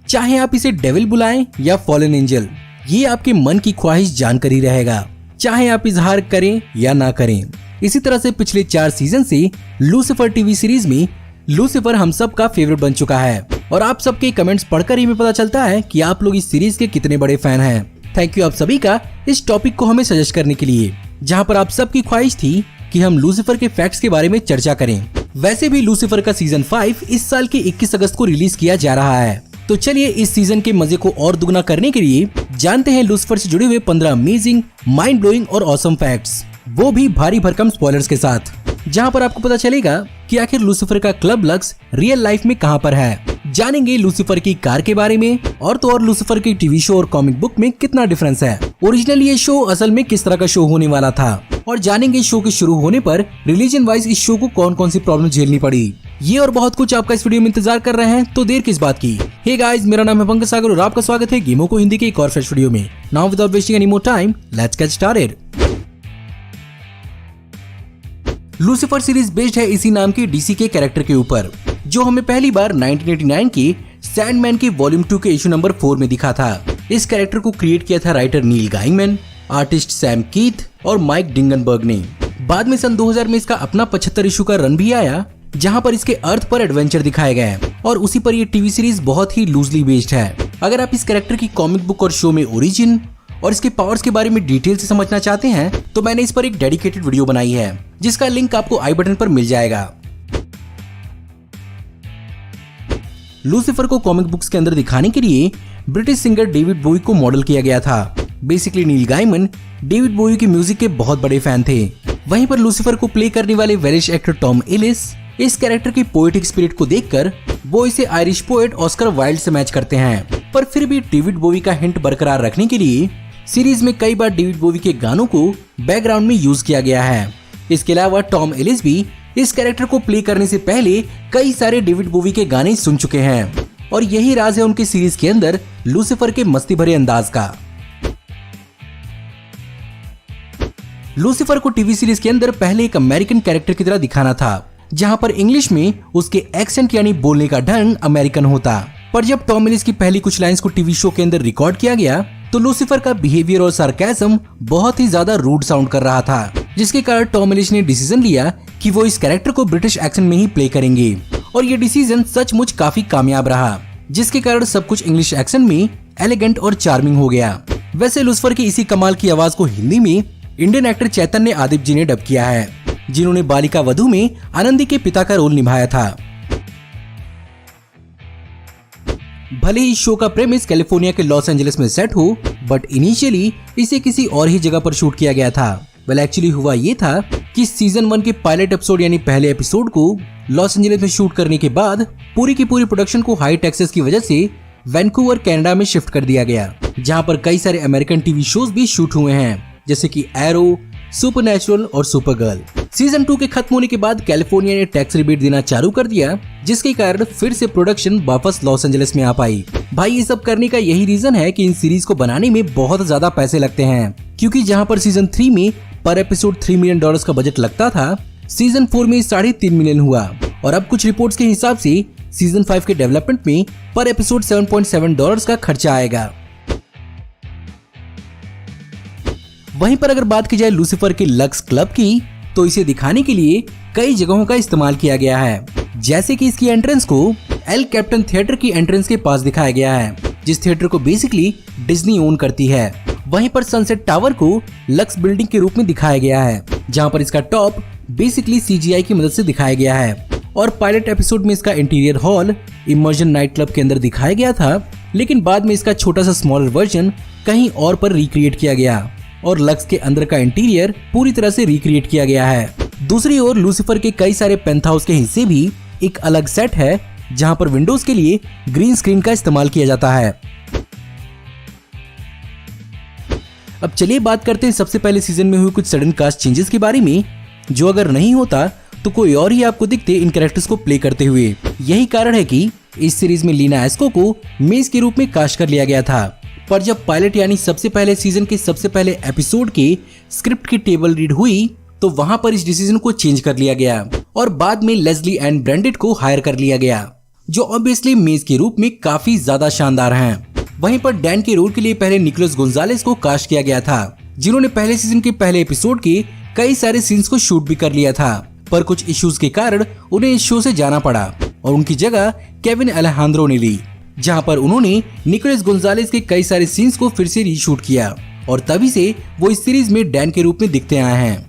चाहे आप इसे डेविल बुलाएं या फॉलन एंजल, ये आपके मन की ख्वाहिश जानकर ही रहेगा, चाहे आप इजहार करें या ना करें। इसी तरह से पिछले 4 सीजन से लूसीफर टीवी सीरीज में लूसीफर हम सब का फेवरेट बन चुका है और आप सबके कमेंट्स पढ़कर ही हमें पता चलता है कि आप लोग इस सीरीज के कितने बड़े फैन हैं। थैंक यू आप सभी का इस टॉपिक को हमें सजेस्ट करने के लिए, जहां पर आप सबकी ख्वाहिश थी कि हम लूसीफर के फैक्ट्स के बारे में चर्चा करें। वैसे भी लूसीफर का सीजन 5 इस साल के 21 अगस्त को रिलीज किया जा रहा है, तो चलिए इस सीजन के मजे को और दुगना करने के लिए जानते हैं लूसीफर से जुड़े हुए 15 अमेजिंग, माइंड ब्लोइंग और ऑसम फैक्ट्स, वो भी भारी भरकम स्पॉयलर्स के साथ, जहां पर आपको पता चलेगा कि आखिर लूसीफर का क्लब लक्स रियल लाइफ में कहां पर है। जानेंगे लूसीफर की कार के बारे में और तो और लूसीफर के टीवी शो और कॉमिक बुक में कितना डिफरेंस है, ओरिजिनल ये शो असल में किस तरह का शो होने वाला था, और जानेंगे शो के शुरू होने पर रिलीजन वाइज इस शो को कौन कौन सी प्रॉब्लम झेलनी पड़ी। ये और बहुत कुछ आपका इस वीडियो में इंतजार कर रहे हैं, तो देर किस बात की। हे गाइस, मेरा नाम है पंकज सागर और आपका स्वागत है गेमों को हिंदी के एक और फ्रेश वीडियो में। Now without wasting any more time, let's get started. Lucifer series based है इसी नाम के डीसी के कैरेक्टर के ऊपर, जो हमें पहली बार 1989 के सैंडमैन के वॉल्यूम 2 के इशू नंबर 4 में दिखा था। इस कैरेक्टर को क्रिएट किया था राइटर नील गाइमैन, आर्टिस्ट सैम कीथ और माइक डिंगनबर्ग ने। बाद में सन 2000 में इसका अपना 75 इशू का रन भी आया, जहां पर इसके अर्थ पर एडवेंचर दिखाए गए और उसी पर ये टीवी सीरीज बहुत ही लूजली बेस्ड है। अगर आप इस कैरेक्टर की कॉमिक बुक और शो में ओरिजिन और इसके पावर्स के बारे में डिटेल से समझना चाहते हैं, तो मैंने इस पर एक डेडिकेटेड वीडियो बनाई है, जिसका लिंक आपको आई बटन पर मिल जाएगा। लूसीफर को कॉमिक बुक्स के अंदर दिखाने के लिए ब्रिटिश सिंगर डेविड बोवी को मॉडल किया गया था। बेसिकली नील गाइमन डेविड बोवी की म्यूजिक के बहुत बड़े फैन थे। वहीं पर लूसीफर को प्ले करने वाले वेलिश एक्टर टॉम एलिस इस कैरेक्टर की पोएटिक स्पिरिट को देखकर वो इसे आयरिश पोएट ऑस्कर वाइल्ड से मैच करते हैं, पर फिर भी डेविड बोवी का हिंट बरकरार रखने के लिए सीरीज में कई बार डेविड बोवी के गानों को बैकग्राउंड में यूज किया गया है। इसके अलावा टॉम एलिस भी इस कैरेक्टर को प्ले करने से पहले कई सारे डेविड बोवी के गाने सुन चुके हैं, और यही राज है उनकी सीरीज के अंदर लूसीफर के मस्ती भरे अंदाज का। लूसीफर को टीवी सीरीज के अंदर पहले एक अमेरिकन कैरेक्टर की तरह दिखाना था, जहां पर इंग्लिश में उसके एक्सेंट यानी बोलने का ढंग अमेरिकन होता। पर जब टॉम एलिस की पहली कुछ लाइंस को टीवी शो के अंदर रिकॉर्ड किया गया, तो लूसीफर का बिहेवियर और सार्केज्म बहुत ही ज्यादा रूड साउंड कर रहा था, जिसके कारण टॉम एलिस ने डिसीजन लिया कि वो इस कैरेक्टर को ब्रिटिश एक्सेंट में ही प्ले करेंगे, और ये डिसीजन सचमुच काफी कामयाब रहा, जिसके कारण सब कुछ इंग्लिश एक्सेंट में एलिगेंट और चार्मिंग हो गया। वैसे लूसीफर की इसी कमाल की आवाज को हिंदी में इंडियन एक्टर चैतन्य आदिप जी ने डब किया है, जिन्होंने बालिका वधू में आनंदी के पिता का रोल निभाया था। भले ही शो का प्रेमिस कैलिफोर्निया के लॉस एंजलिस में सेट हो, बट इनिशियली इसे किसी और ही जगह पर शूट किया गया था। वेल एक्चुअली हुआ ये था कि सीजन 1 के पायलट एपिसोड यानी पहले एपिसोड को लॉस एंजलिस में शूट करने के बाद पूरी की पूरी प्रोडक्शन को हाई टैक्सेस की वजह से वैंकूवर कनाडा में शिफ्ट कर दिया गया, जहां पर कई सारे अमेरिकन टीवी शोज भी शूट हुए हैं, जैसे कि एरो, सुपरनैचुरल और सुपरगर्ल। सीजन 2 के खत्म होने के बाद कैलिफोर्निया ने टैक्स रिबेट देना चालू कर दिया, जिसके कारण फिर से प्रोडक्शन वापस लॉस एंजलिस में आ पाई। भाई ये सब करने का यही रीजन है कि इन सीरीज को बनाने में बहुत ज्यादा पैसे लगते हैं, क्योंकि जहां पर सीजन 3 में पर एपिसोड $3 मिलियन का बजट लगता था, सीजन 4 में 3.5 मिलियन हुआ, और अब कुछ रिपोर्ट्स के हिसाब से सीजन 5 के डेवलपमेंट में पर एपिसोड $7.7 का खर्चा आएगा। वहीं पर अगर बात की जाए लूसीफर के लक्स क्लब की, तो इसे दिखाने के लिए कई जगहों का इस्तेमाल किया गया है, जैसे कि इसकी एंट्रेंस को एल कैप्टन थिएटर की एंट्रेंस के पास दिखाया गया है, जिस थिएटर को बेसिकली डिज्नी ओन करती है। वहीं पर सनसेट टावर को लक्स बिल्डिंग के रूप में दिखाया गया है, जहां पर इसका टॉप बेसिकली CGI की मदद से दिखाया गया है, और पायलट एपिसोड में इसका interior hall immersion night club के अंदर दिखाया गया था, लेकिन बाद में इसका छोटा सा स्मॉलर वर्जन कहीं और पर रिक्रिएट किया गया, और लक्स के अंदर का इंटीरियर पूरी तरह से रिक्रिएट किया गया है। दूसरी ओर लूसीफर के कई सारे पेंथ हाउस के हिस्से भी एक अलग सेट है, जहां पर विंडोज के लिए ग्रीन स्क्रीन का इस्तेमाल किया जाता है। अब चलिए बात करते हैं सबसे पहले सीजन में हुई कुछ सडन कास्ट चेंजेस के बारे में, जो अगर नहीं होता तो कोई और ही आपको दिखते इन कैरेक्टर्स को प्ले करते हुए। यही कारण है कि इस सीरीज में लीना एस्को को मेज के रूप में कास्ट कर लिया गया था, पर जब पायलट यानी सबसे पहले सीजन के सबसे पहले एपिसोड के स्क्रिप्ट की टेबल रीड हुई, तो वहां पर इस डिसीजन को चेंज कर लिया गया और बाद में लेस्ली एंड ब्रेंडेट को हायर कर लिया गया। जो ऑब्वियसली मेज के रूप में काफी ज्यादा शानदार हैं। वहीं पर डैन के रोल के लिए पहले निकोलस गोंजालेस को कास्ट किया गया था, जिन्होंने पहले सीजन के पहले एपिसोड के कई सारे सीन्स को शूट भी कर लिया था, पर कुछ इश्यूज के कारण उन्हें इस शो से जाना पड़ा और उनकी जगह केविन अलेहांद्रो ने ली, जहां पर उन्होंने निकोलस गोंजालेस के कई सारे सीन्स को फिर से रीशूट किया और तभी से वो इस सीरीज में डैन के रूप में दिखते आए हैं।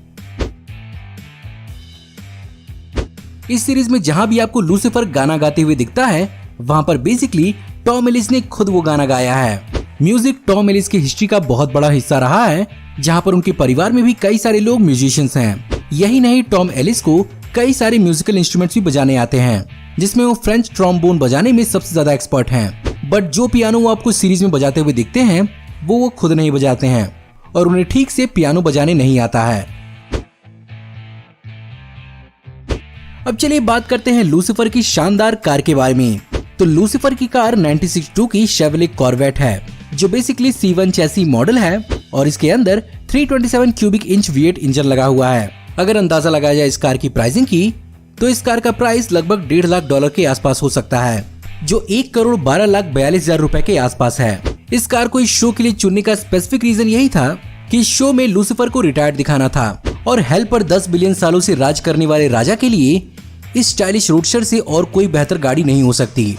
इस सीरीज में जहां भी आपको लूसीफर गाना गाते हुए दिखता है, वहां पर बेसिकली टॉम एलिस ने खुद वो गाना गाया है। म्यूजिक टॉम एलिस की हिस्ट्री का बहुत बड़ा हिस्सा रहा है, जहां पर उनके परिवार में भी कई सारे लोग म्यूजिशियंस हैं। यही नहीं, टॉम एलिस को कई सारे म्यूजिकल इंस्ट्रूमेंट्स भी बजाने आते हैं, जिसमें वो फ्रेंच ट्रॉम्बोन बजाने में सबसे ज्यादा एक्सपर्ट हैं। बट जो पियानो वो आपको सीरीज में बजाते हुए दिखते हैं, वो खुद नहीं बजाते हैं और उन्हें ठीक से पियानो बजाने नहीं आता है। अब चलिए बात करते हैं लूसीफर की शानदार कार के बारे में। तो लूसीफर की कार 1962 की शेवरले कॉर्वेट है, जो बेसिकली C1 चैसी मॉडल है और इसके अंदर 327 क्यूबिक इंच V8 इंजन लगा हुआ है। अगर अंदाजा लगाया जाए इस कार की प्राइसिंग की, तो इस कार का प्राइस लगभग $1.5 लाख के आसपास हो सकता है, जो 1,12,42,000 रुपए के आसपास है। इस कार को इस शो के लिए चुनने का स्पेसिफिक रीजन यही था कि इस शो में लूसीफर को रिटायर्ड दिखाना था और हेल पर 10 बिलियन सालों से राज करने वाले राजा के लिए इस स्टाइलिश रोडस्टर से और कोई बेहतर गाड़ी नहीं हो सकती।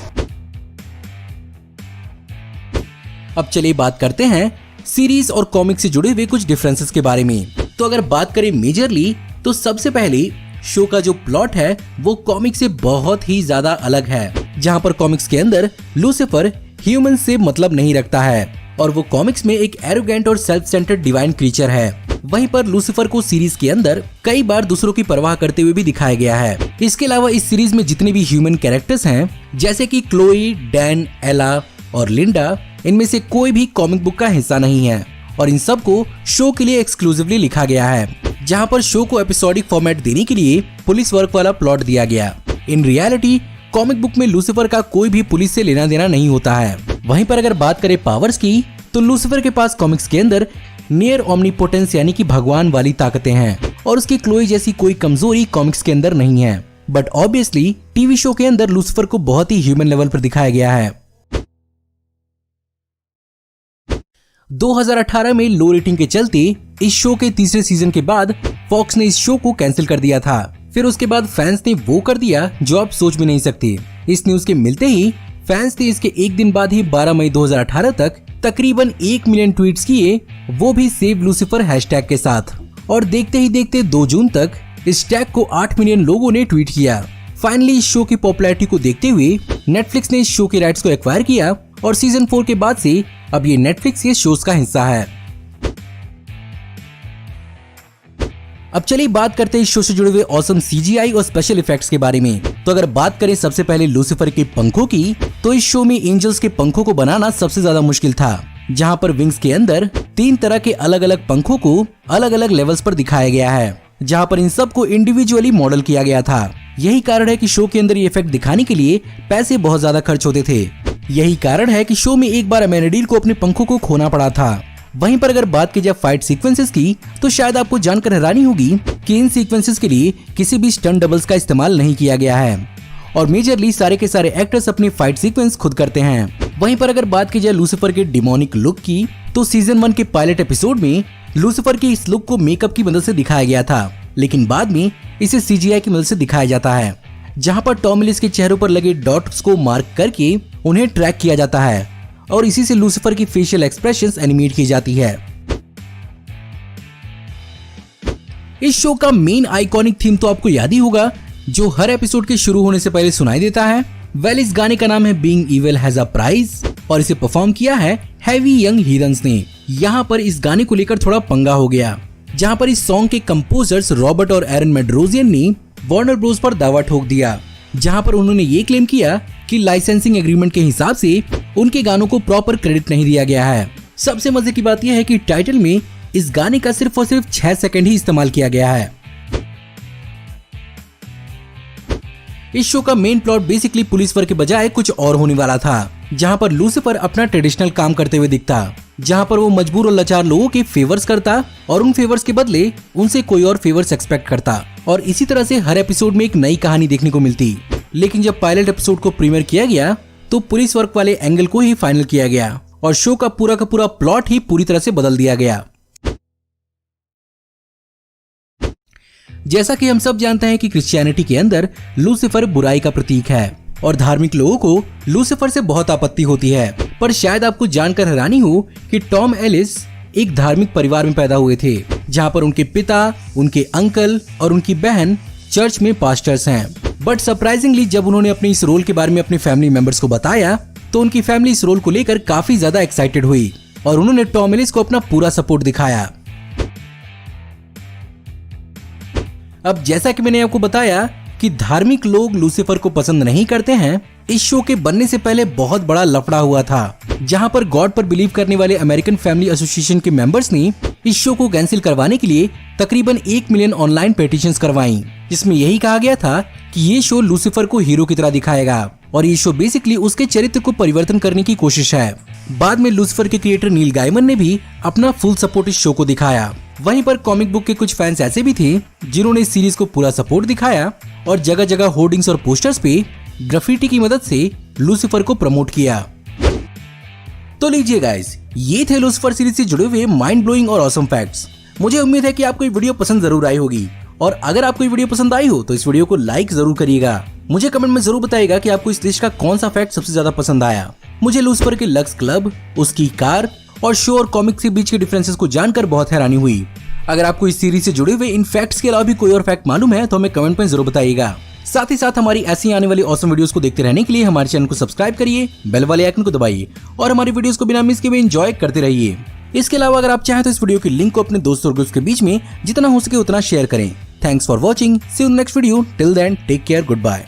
अब चलिए बात करते हैं सीरीज और कॉमिक से जुड़े हुए कुछ डिफरेंसेस के बारे में। तो अगर बात करें मेजरली, तो सबसे पहले शो का जो प्लॉट है वो कॉमिक से बहुत ही ज्यादा अलग है, जहां पर कॉमिक्स के अंदर लूसीफर ह्यूमन से मतलब नहीं रखता है और वो कॉमिक्स में एक एरोगेंट और सेल्फ सेंटर्ड डिवाइन क्रीचर है। वहीं पर लूसीफर को सीरीज के अंदर कई बार दूसरों की परवाह करते हुए भी दिखाया गया है। इसके अलावा इस सीरीज में जितने भी ह्यूमन कैरेक्टर्स हैं, जैसे कि क्लोई, डैन, एला और लिंडा, इनमें से कोई भी कॉमिक बुक का हिस्सा नहीं है और इन सब को शो के लिए एक्सक्लूसिवली लिखा गया है, जहां पर शो को एपिसोडिक फॉर्मेट देने के लिए पुलिस वर्क वाला प्लॉट दिया गया। इन रियलिटी कॉमिक बुक में लूसीफर का कोई भी पुलिस से लेना देना नहीं होता है। वहीं पर अगर बात करें पावर्स की, तो लूसीफर के पास कॉमिक्स के अंदर नियर ओमनीपोटेंस यानी कि भगवान वाली ताकतें हैं और उसकी क्लोई जैसी कोई कमजोरी कॉमिक्स के अंदर नहीं है। बट ऑब्वियसली टीवी शो के अंदर लूसीफर को बहुत ही ह्यूमन लेवल पर दिखाया गया है। 2018 में लो रेटिंग के चलते इस शो के तीसरे सीजन के बाद फॉक्स ने इस शो को कैंसिल कर दिया था। फिर उसके बाद फैंस ने वो कर दिया जो आप सोच भी नहीं सकते। इस न्यूज के मिलते ही फैंस ने इसके एक दिन बाद ही 12 मई 2018 तक तकरीबन 1 मिलियन ट्वीट्स किए, वो भी सेव लूसीफर हैशटैग के साथ। और देखते ही देखते 2 जून तक इस टैग को 8 मिलियन लोगों ने ट्वीट किया। फाइनली इस शो की पॉपुलैरिटी को देखते हुए नेटफ्लिक्स ने इस शो के राइट्स को एक्वायर किया और सीजन 4 के बाद से अब ये नेटफ्लिक्स के शोज का हिस्सा है। अब चलिए बात करते हैं इस शो से जुड़े हुए ऑसम CGI और स्पेशल इफेक्ट्स के बारे में। तो अगर बात करें सबसे पहले लूसीफर के पंखों की, तो इस शो में एंजल्स के पंखों को बनाना सबसे ज्यादा मुश्किल था, जहां पर विंग्स के अंदर 3 तरह के अलग अलग पंखों को अलग अलग लेवल्स पर दिखाया गया है, जहां पर इन सब को इंडिविजुअली मॉडल किया गया था। यही कारण है कि शो के अंदर ये इफेक्ट दिखाने के लिए पैसे बहुत ज्यादा खर्च होते थे। यही कारण है कि शो में एक बार अमेनिडील को अपने पंखों को खोना पड़ा था। वहीं पर अगर बात की जाए फाइट सीक्वेंसेस की, तो शायद आपको जानकर हैरानी होगी कि इन सीक्वेंसेस के लिए किसी भी स्टंट डबल्स का इस्तेमाल नहीं किया गया है और मेजरली सारे के सारे एक्टर्स अपने फाइट सीक्वेंस खुद करते हैं। वहीं पर अगर बात की जाए लूसीफर के डिमोनिक लुक की, तो सीजन 1 के पायलट एपिसोड में लूसीफर के इस लुक को मेकअप की मदद से दिखाया गया था, लेकिन बाद में इसे CGI की मदद से दिखाया जाता है, जहां पर टॉम एलिस के चेहरों पर लगे डॉट्स को मार्क करके उन्हें ट्रैक किया जाता है और इसी से लूसीफर की फेशियल एक्सप्रेशंस एनिमेट की जाती है। इस शो का मेन आइकॉनिक थीम तो आपको याद ही होगा, जो हर एपिसोड के शुरू होने से पहले सुनाई देता है। वेल, इस गाने का नाम है being evil has a price और इसे परफॉर्म किया है हेवी यंग हीरन्स ने। यहाँ पर इस गाने को लेकर थोड़ा पंगा हो गया, जहाँ पर इस सॉन्ग के कंपोजर्स रॉबर्ट और एरन मेड्रोजियन ने वार्नर ब्रोस पर दावा ठोक दिया, जहां पर उन्होंने ये क्लेम किया कि लाइसेंसिंग एग्रीमेंट के हिसाब से उनके गानों को प्रॉपर क्रेडिट नहीं दिया गया है। सबसे मजे की बात यह है कि टाइटल में इस गाने का सिर्फ और सिर्फ 6 सेकंड ही इस्तेमाल किया गया है। इस शो का main plot basically police work के बजाय कुछ और होने वाला था, जहां पर लूसीफर अपना ट्रेडिशनल काम करते हुए दिखता, जहां पर वो मजबूर और लाचार लोगों के फेवर्स करता और उन फेवर्स के बदले उनसे कोई और फेवर्स एक्सपेक्ट करता और इसी तरह से हर एपिसोड में एक नई कहानी देखने को मिलती। लेकिन जब पायलट एपिसोड को प्रीमियर किया गया तो पुलिस वर्क वाले एंगल को ही फाइनल किया गया और शो का पूरा प्लॉट ही पूरी तरह से बदल दिया गया। जैसा कि हम सब जानते हैं कि क्रिश्चियनिटी के अंदर लूसीफर बुराई का प्रतीक है और धार्मिक लोगों को लूसीफर से बहुत आपत्ति होती है। पर शायद आपको जानकर हैरानी हो कि टॉम एलिस एक धार्मिक परिवार में पैदा हुए थे, जहां पर उनके पिता, उनके अंकल और उनकी बहन चर्च में पास्टर्स हैं। बट सरप्राइजिंगली जब उन्होंने अपने इस रोल के बारे में अपने फैमिली मेंबर्स को बताया तो उनकी फैमिली इस रोल को लेकर काफी ज्यादा एक्साइटेड हुई और उन्होंने टॉम एलिस को अपना पूरा सपोर्ट दिखाया। अब जैसा कि मैंने आपको बताया कि धार्मिक लोग लूसीफर को पसंद नहीं करते हैं, इस शो के बनने से पहले बहुत बड़ा लफड़ा हुआ था, जहां पर गॉड पर बिलीव करने वाले अमेरिकन फैमिली एसोसिएशन के मेंबर्स ने इस शो को कैंसिल करवाने के लिए तकरीबन 1 मिलियन ऑनलाइन पेटिशंस करवाई, जिसमें यही कहा गया था कि ये शो लूसीफर को हीरो की तरह दिखाएगा और ये शो बेसिकली उसके चरित्र को परिवर्तन करने की कोशिश है। बाद में लूसीफर के क्रिएटर नील गाइमन ने भी अपना फुल सपोर्ट इस शो को दिखाया। वहीं पर कॉमिक बुक के कुछ फैंस ऐसे भी थे जिन्होंने इस सीरीज को पूरा सपोर्ट दिखाया और जगह जगह होर्डिंग्स और पोस्टर्स पे ग्राफिटी की मदद से लूसीफर को प्रमोट किया। तो लीजिए गाइस, ये थे लूसीफर सीरीज से जुड़े हुए माइंड ब्लोइंग और ऑसम फैक्ट्स। मुझे उम्मीद है कि आपको ये वीडियो पसंद जरूर आई होगी और अगर आपको ये वीडियो पसंद आई हो तो इस वीडियो को लाइक जरूर करिएगा। मुझे कमेंट में जरूर बताइएगा कि आपको इस देश का कौन सा फैक्ट सबसे ज्यादा पसंद आया। मुझे लूसीफर के लक्स क्लब, उसकी कार और शो और कॉमिक्स के बीच के डिफरेंसेस को जानकर बहुत हैरानी हुई। अगर आपको इस सीरीज से जुड़े हुए इन फैक्ट्स के अलावा भी कोई और फैक्ट मालूम है तो हमें कमेंट में जरूर बताइएगा। साथ ही साथ हमारी ऐसी आने वाली ऑसम वीडियोस को देखते रहने के लिए हमारे चैनल को सब्सक्राइब करिए, बेल वाले आइकन को दबाइए और हमारी वीडियोस को बिना मिस किए एंजॉय करते रहिए। इसके अलावा अगर आप चाहें तो इस वीडियो की लिंक को अपने दोस्तों और ग्रुप्स के बीच में जितना हो सके उतना शेयर करें। Thanks for watching, see you in next video, till then take care, good bye.